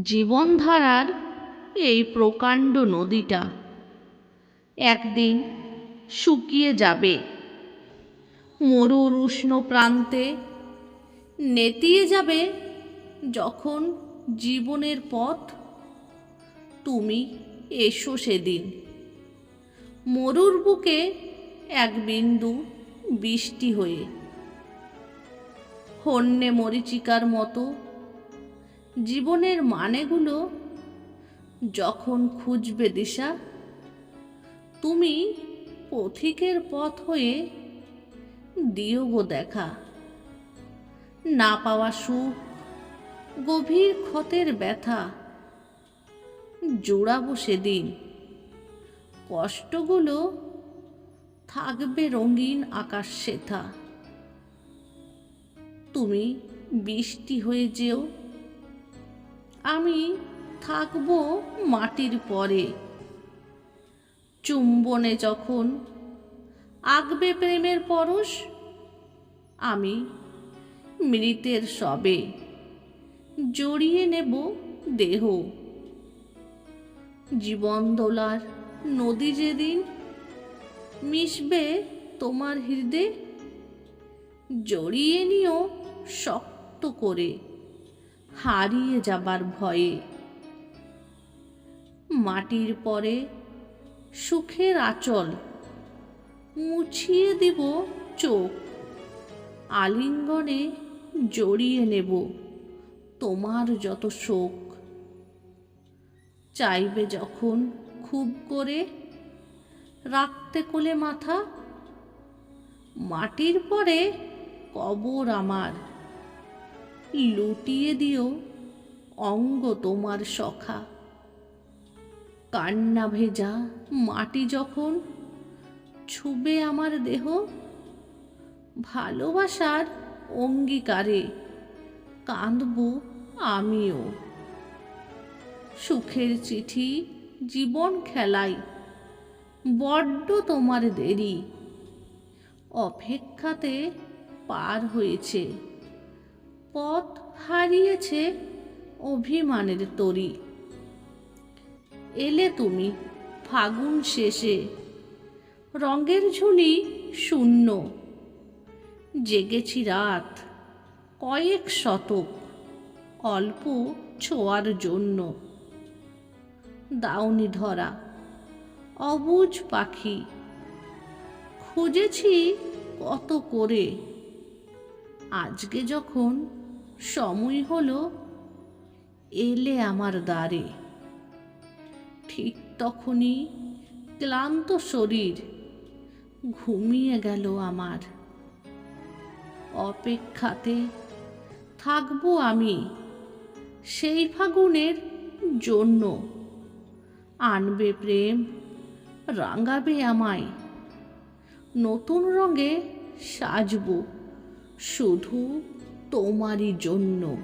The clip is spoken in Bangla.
জীবনধারার এই প্রকাণ্ড নদীটা একদিন শুকিয়ে যাবে। মরুর উষ্ণ প্রান্তে নেতিয়ে যাবে যখন জীবনের পথ। তুমি এসো সেদিন। মরুর বুকে এক বিন্দু বৃষ্টি হয়ে, হন্যে মরীচিকার মতো জীবনের মানেগুলো যখন খুঁজবে দিশা। তুমি পথিকের পথ হয়ে দিও গো দেখা। না পাওয়া সুখ, গভীর ক্ষতের ব্যথা জোড়াবো সেদিন। কষ্টগুলো থাকবে রঙিন আকাশ শেথা। তুমি বৃষ্টি হয়ে যেও, আমি থাকবো মাটির পরে। চুম্বনে যখন আঁকবে প্রেমের পরশ, আমি মৃতের সবে জড়িয়ে নেব দেহ। জীবন দোলার নদী যেদিন মিশবে তোমার হৃদয়ে, জড়িয়ে নিও শক্ত করে হারিয়ে যাবার ভয়ে। মাটির পরে সুখের আঁচল মুছিয়ে দিব চোখ। আলিঙ্গনে জড়িয়ে নেব তোমার যত শোক। চাইবে যখন খুব করে রাখতে কোলে মাথা, মাটির পরে কবর আমার লুটিয়ে দিও অঙ্গ তোমার সখা। কান্না ভেজা মাটি যখন ছুবে আমার দেহ, ভালোবাসার অঙ্গীকারে কাঁদব আমিও। সুখের চিঠি জীবন খেলাই বড্ড তোমার দেরি, অপেক্ষাতে পার হয়েছে পথ হারিয়েছে অভিমানের তরি। এলে তুমি ফাগুন শেষে, রঙের ঝুলি শূন্য। জেগেছি রাত কয়েক শতক অল্প ছোঁয়ার জন্য। দাউনি ধরা অবুঝ পাখি খুঁজেছি কত করে। আজকে যখন সময় হলো, এলে আমার দ্বারে। ঠিক তখনই ক্লান্ত শরীর ঘুমিয়ে গেল আমার। অপেক্ষাতে থাকবো আমি সেই ফাগুনের জন্য। আনবে প্রেম, রাঙাবে আমায়, নতুন রঙে সাজবো শুধু তোমারই জন্য।